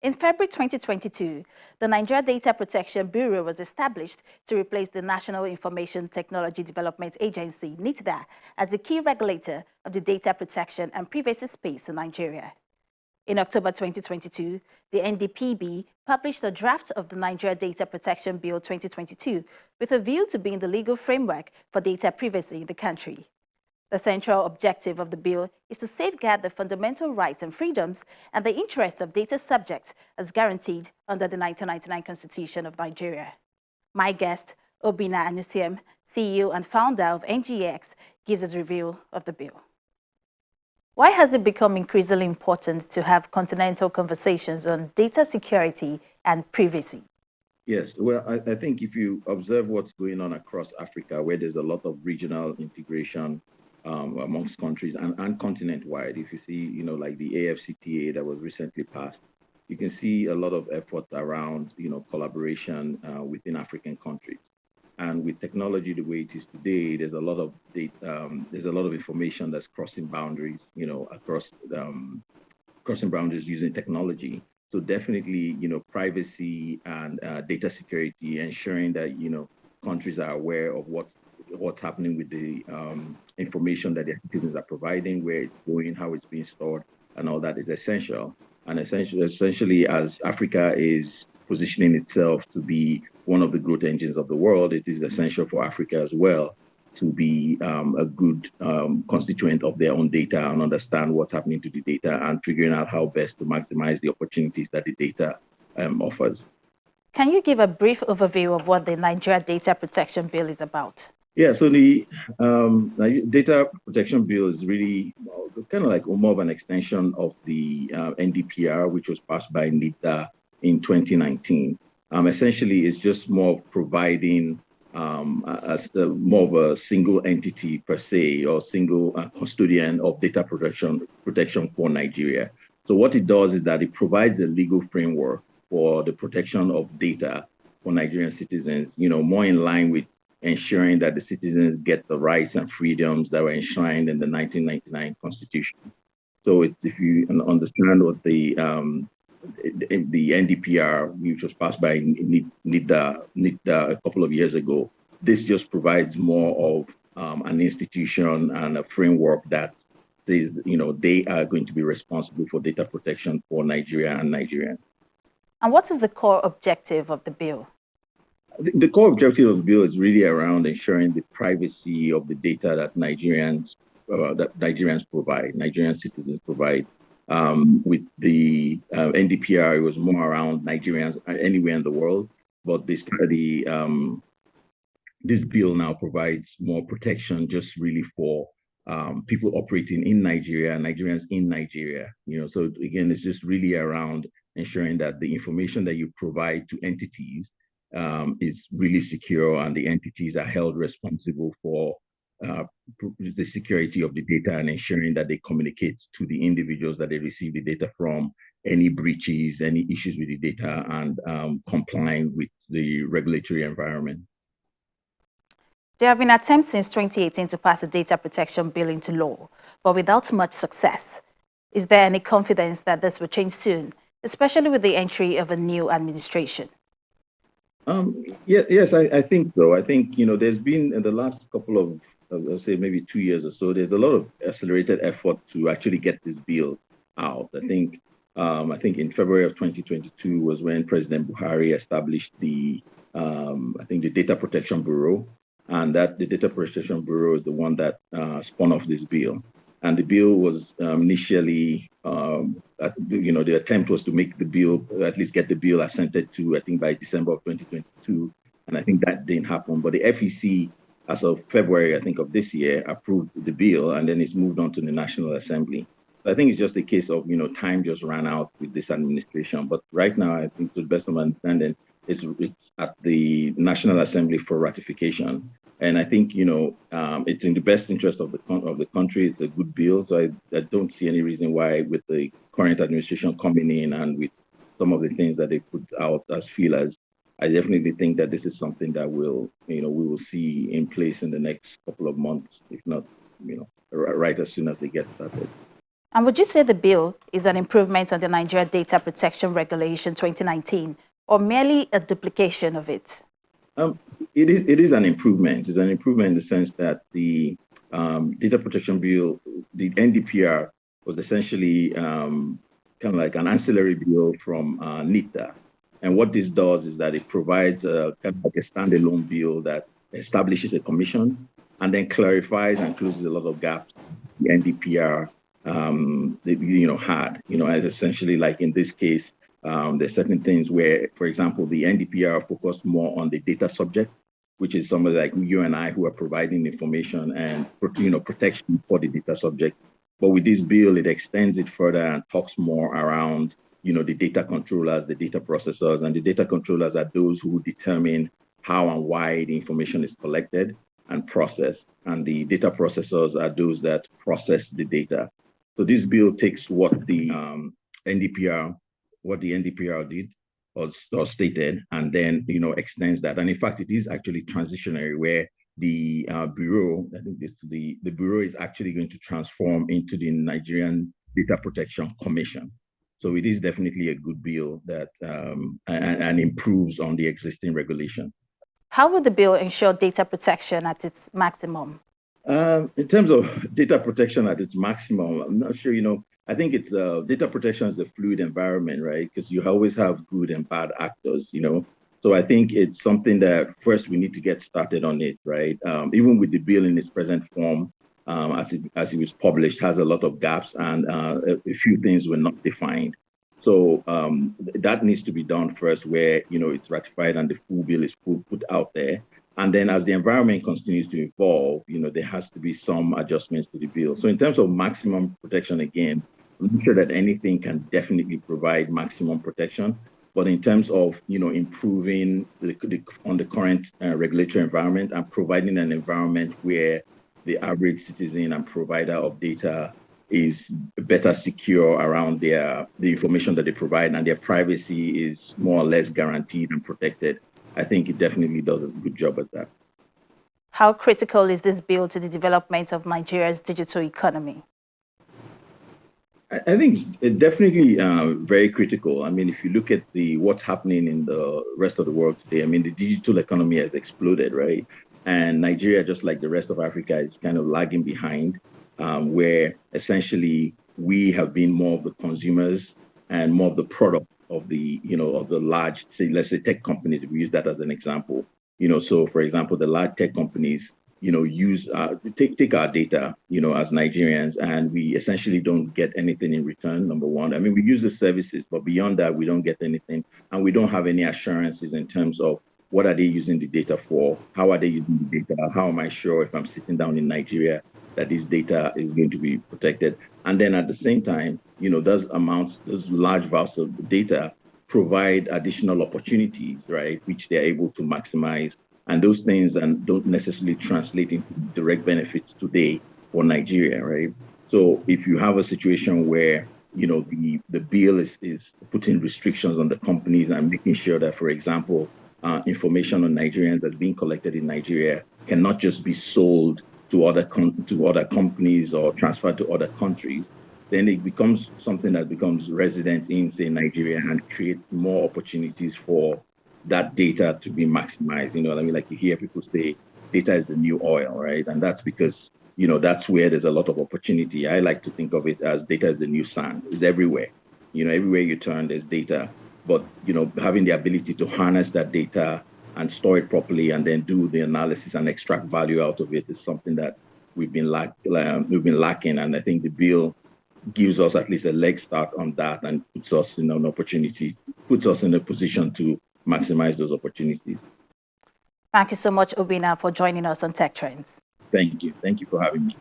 In February 2022, the Nigeria Data Protection Bureau was established to replace the National Information Technology Development Agency, NITDA, as the key regulator of the data protection and privacy space in Nigeria. In October 2022, the NDPB published a draft of the Nigeria Data Protection Bill 2022 with a view to being the legal framework for data privacy in the country. The central objective of the bill is to safeguard the fundamental rights and freedoms and the interests of data subjects as guaranteed under the 1999 Constitution of Nigeria. My guest, Obinna Anusiem, CEO and founder of NGX, gives us a review of the bill. Why has it become increasingly important to have continental conversations on data security and privacy? Yes, well, I think if you observe what's going on across Africa, where there's a lot of regional integration amongst countries and continent-wide, if you see, like the AFCTA that was recently passed, you can see a lot of effort around, collaboration within African countries. And with technology the way it is today, there's a lot of information that's crossing boundaries, crossing boundaries using technology. So definitely, privacy and data security, ensuring that countries are aware of what's happening with the information that their citizens are providing, where it's going, how it's being stored, and all that is essential. And essentially, as Africa is positioning itself to be one of the growth engines of the world, it is essential for Africa as well to be a good constituent of their own data and understand what's happening to the data and figuring out how best to maximize the opportunities that the data offers. Can you give a brief overview of what the Nigeria Data Protection Bill is about? Yeah, so the Data Protection Bill is really kind of like more of an extension of the NDPR, which was passed by NITDA in 2019. Essentially, it's just more providing more of a single entity per se, or single custodian of data protection for Nigeria. So what it does is that it provides a legal framework for the protection of data for Nigerian citizens, more in line with ensuring that the citizens get the rights and freedoms that were enshrined in the 1999 Constitution. So if you understand what the NDPR, which was passed by NITDA a couple of years ago, this just provides more of an institution and a framework that says, they are going to be responsible for data protection for Nigeria and Nigerians. And what is the core objective of the bill? The core objective of the bill is really around ensuring the privacy of the data that Nigerians provide, Nigerian citizens provide. With the NDPR, it was more around Nigerians anywhere in the world, but this bill now provides more protection just really for people operating in Nigeria, Nigerians in Nigeria. So again, it's just really around ensuring that the information that you provide to entities is really secure, and the entities are held responsible for the security of the data and ensuring that they communicate to the individuals that they receive the data from, any breaches, any issues with the data, and complying with the regulatory environment. There have been attempts since 2018 to pass a data protection bill into law, but without much success. Is there any confidence that this will change soon, especially with the entry of a new administration? Yes, I think so. I think, there's been in the last couple of, I'll say maybe 2 years or so, there's a lot of accelerated effort to actually get this bill out. I think in February of 2022 was when President Buhari established the Data Protection Bureau, and that the Data Protection Bureau is the one that spun off this bill. And the bill was initially, the attempt was to make the bill, at least get the bill assented to, I think by December of 2022. And I think that didn't happen. But the FEC, as of February, I think of this year, approved the bill, and then it's moved on to the National Assembly. So I think it's just a case of, time just ran out with this administration. But right now, I think to the best of my understanding, it's at the National Assembly for ratification. And I think, it's in the best interest of the country. It's a good bill. So I don't see any reason why, with the current administration coming in and with some of the things that they put out as feelers, I definitely think that this is something that we will see in place in the next couple of months, if not, right as soon as they get started. And would you say the bill is an improvement on the Nigeria Data Protection Regulation 2019 or merely a duplication of it? It is an improvement. It's an improvement in the sense that the data protection bill, the NDPR, was essentially kind of like an ancillary bill from NITA. And what this does is that it provides kind of like a standalone bill that establishes a commission and then clarifies and closes a lot of gaps the NDPR had. As essentially like in this case, there's certain things where, for example, the NDPR focused more on the data subject, which is somebody like you and I who are providing information and protection for the data subject. But with this bill, it extends it further and talks more around the data controllers, the data processors, and the data controllers are those who determine how and why the information is collected and processed. And the data processors are those that process the data. So this bill takes what the NDPR did or stated, and then extends that. And in fact, it is actually transitionary, where the bureau, I think the bureau is actually going to transform into the Nigerian Data Protection Commission. So it is definitely a good bill that and improves on the existing regulation. How will the bill ensure data protection at its maximum? In terms of data protection at its maximum, I'm not sure, I think it's data protection is a fluid environment, right? Because you always have good and bad actors, So I think it's something that first we need to get started on it, right? Even with the bill in its present form, as it was published, has a lot of gaps and a few things were not defined. So that needs to be done first, where it's ratified and the full bill is put out there. And then as the environment continues to evolve, there has to be some adjustments to the bill. So in terms of maximum protection, again, I'm not sure that anything can definitely provide maximum protection. But in terms of improving on the current regulatory environment and providing an environment where the average citizen and provider of data is better secure around the information that they provide, and their privacy is more or less guaranteed and protected, I think it definitely does a good job at that. How critical is this bill to the development of Nigeria's digital economy? I think it's definitely very critical. I mean, if you look at what's happening in the rest of the world today, I mean, the digital economy has exploded, right? And Nigeria, just like the rest of Africa, is kind of lagging behind, where essentially we have been more of the consumers and more of the product of the large, let's say tech companies. If we use that as an example, so for example, the large tech companies use take our data, as Nigerians, and we essentially don't get anything in return. Number one, I mean, we use the services, but beyond that, we don't get anything, and we don't have any assurances in terms of what are they using the data for, how are they using the data, how am I sure if I'm sitting down in Nigeria that this data is going to be protected. And then at the same time, those large volumes of data provide additional opportunities, right, which they're able to maximize. And those things don't necessarily translate into direct benefits today for Nigeria, right? So if you have a situation where, the bill is putting restrictions on the companies and making sure that, for example, information on Nigerians that's being collected in Nigeria cannot just be sold to other companies or transferred to other countries, then it becomes something that becomes resident in, say, Nigeria, and creates more opportunities for that data to be maximized. I mean, like you hear people say, data is the new oil, right? And that's because, that's where there's a lot of opportunity. I like to think of it as data is the new sand. It's everywhere. Everywhere you turn, there's data. But, having the ability to harness that data and store it properly and then do the analysis and extract value out of it is something that we've been lacking. And I think the bill gives us at least a leg start on that and puts us in a position to maximize those opportunities. Thank you so much, Obinna, for joining us on Tech Trends. Thank you. Thank you for having me.